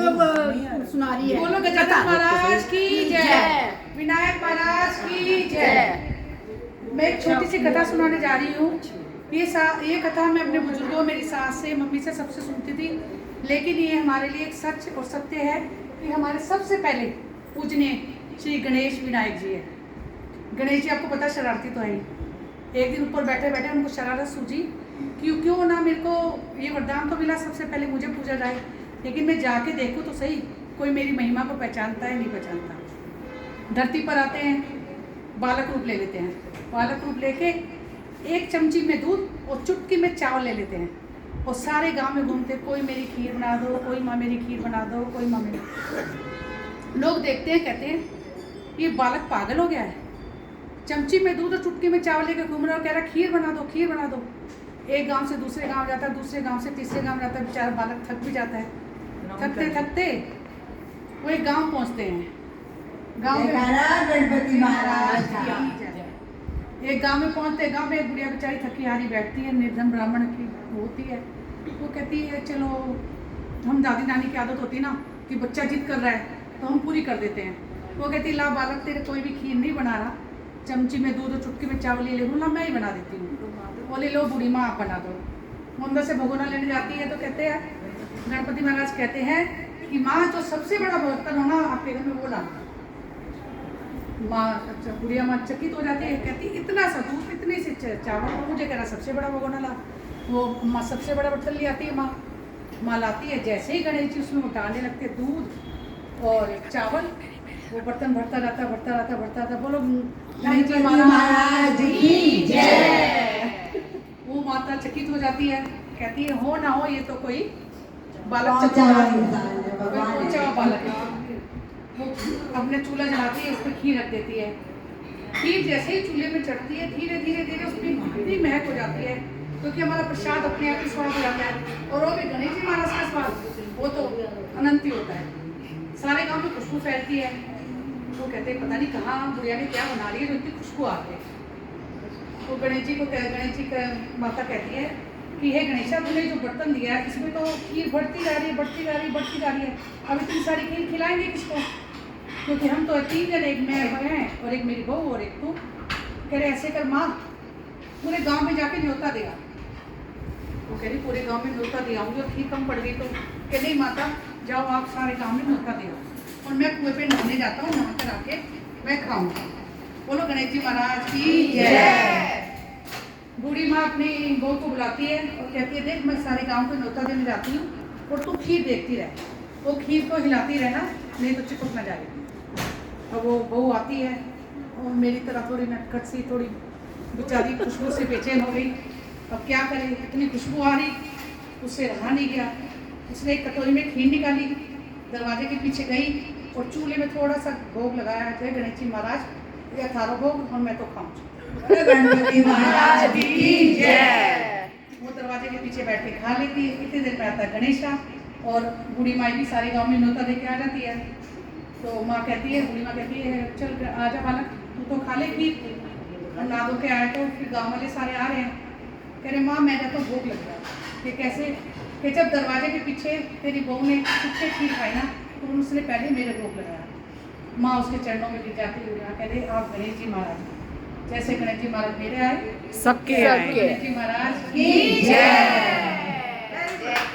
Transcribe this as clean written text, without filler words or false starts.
सुना रही है। बोलो गजानन महाराज की जय, विनायक महाराज की जय। मैं एक छोटी सी कथा सुनाने जा रही हूँ। ये कथा मैं अपने बुजुर्गों, मेरी सास से, मम्मी से, सबसे सुनती थी, लेकिन ये हमारे लिए एक सच और सत्य है कि हमारे सबसे पहले पूजनीय श्री गणेश विनायक जी है। गणेश जी आपको पता शरारती तो है ही। एक दिन ऊपर बैठे बैठे उनको शरारत सूझी क्यों ना मेरे को ये वरदान तो मिला सबसे पहले मुझे पूजा जाए, लेकिन मैं जाके देखूँ तो सही कोई मेरी महिमा को पहचानता है नहीं पहचानता। धरती पर आते हैं, बालक रूप ले लेते हैं, बालक रूप लेके एक चमची में दूध और चुटकी में चावल ले लेते हैं और सारे गांव में घूमते, कोई मेरी खीर बना दो, कोई माँ मेरी खीर बना दो, कोई माँ मेरी। लोग देखते हैं, कहते हैं ये बालक पागल हो गया है, चमची में दूध और चुटकी में चावल लेकर घूम रहा है, कह रहा खीर बना दो, खीर बना दो। एक गांव से दूसरे गांव जाता है, दूसरे गांव से तीसरे गांव जाता है, बेचारा बालक थक भी जाता है। थकते थकते वो एक गांव पहुंचते हैं। गांव में गणपति महाराज एक गांव में पहुंचते, गांव में एक बुढ़िया बेचारी थकी हारी बैठती है, निर्धन ब्राह्मण की होती है। वो कहती है चलो, हम दादी नानी की आदत होती है ना कि बच्चा जिद कर रहा है तो हम पूरी कर देते हैं। वो कहती ला बालक तेरे कोई भी खीर नहीं बना रहा, चमची में दूध और चुटकी में चावल ले ला, मैं ही बना देती हूँ। बोले लो बूढ़ी माँ आप बना दो। मंदिर से भगोना लेने जाती है तो कहते हैं, गणपति महाराज कहते हैं कि माँ जो सबसे बड़ा बर्तन होना आपके घर में वो लाना। माँ अच्छा बुढ़िया माँ चकित हो जाती है, कहती इतना सा दूध इतने से चावल, मुझे कह रहा सबसे बड़ा भगोना ला। वो माँ सबसे बड़ा बर्तन ले आती है, माँ लाती है। जैसे ही गणेश जी उसमें डालने लगते दूध और चावल, वो बर्तन भरता रहता भरता रहता भरता रहता। बोलो गणेश जी महाराज की जय। वो माता चकित हो जाती है, कहती है हो ना हो ये तो कोई बालक पहुंचा हुआ बालक है। वो अपने चूल्हा जलाती है, उस पर खीर रख देती है। खीर जैसे ही चूल्हे में चढ़ती है, धीरे धीरे धीरे उसकी इतनी महक हो जाती है क्योंकि हमारा प्रसाद अपने आप ही स्वाद हो जाता है। और वो भी गणेश जी महाराज का स्वाद वो तो अनंत ही होता है। सारे गांव में खुशबू फैलती है। वो कहते हैं पता नहीं कहाँ बुढ़िया ने क्या बना रही है जो इतनी खुशबू आ रही है। तो गणेश जी का माता कहती है कि हे गणेशा, तूने जो बर्तन दिया है इसमें तो खीर बढ़ती जा रही है, बढ़ती जा रही है, बढ़ती जा रही है। अब इतनी सारी खीर खिलाएंगे किसको? क्योंकि हम तो 3 जन, एक मैं हैं और एक मेरी बहू और एक तू। कह रहे ऐसे कर माँ, पूरे गांव में जाके न्योता देगा। वो कह रही पूरे गांव में न्योता दे आऊँगी और खीर कम पड़ गई तो? कह नहीं माता, जाओ आप सारे गाँव में न्योता दे आओ और मैं कुएं पे नहाने जाता हूँ, नहा कर आके मैं खाऊँगा। बोलो गणेश जी महाराज की जय। बूढ़ी माँ अपनी बहू को बुलाती है और कहती है देख मैं सारे गांव को न्योता देने जाती हूँ और तू खीर देखती रह, वो खीर को हिलाती रहना नहीं तो चिपक ना जाएगी। और वो बहू आती है और मेरी तरह थोड़ी नटखट सी, थोड़ी बेचारी खुशबू से बेचैन हो गई। अब क्या करे, इतनी खुशबू आ रही, उससे रहा नहीं गया। उसने एक कटोरी में खीर निकाली, दरवाजे के पीछे गई और चूल्हे में थोड़ा सा भोग लगाया, जय गणेश जी महाराज ये थारो भोग और मैं तो खाऊँ। गणपति महाराज की जय। वो दरवाजे के पीछे बैठ के खा लेती है। इतनी देर में आता है गणेशा और बूढ़ी माँ भी सारे गांव में न्योता लेके आ जाती है। तो माँ कहती है, बूढ़ी माँ कहती है चल आजा बालक, तू तो खा ले खीर। और ना धो के आए तो फिर गाँव वाले सारे आ रहे हैं, कह रहे माँ मेरा तो भोग लग रहा है। ये कैसे? कि जब दरवाजे के पीछे तेरी बहू ने चुपके खीर खाई ना तो उसने पहले मेरे भोग लगाया। माँ उसके चरणों में गिर जाती है। कह रहे आप गणेश जी महाराज, जैसे गणेश जी महाराज मेरे आए सबके गणेश जी महाराज की जय।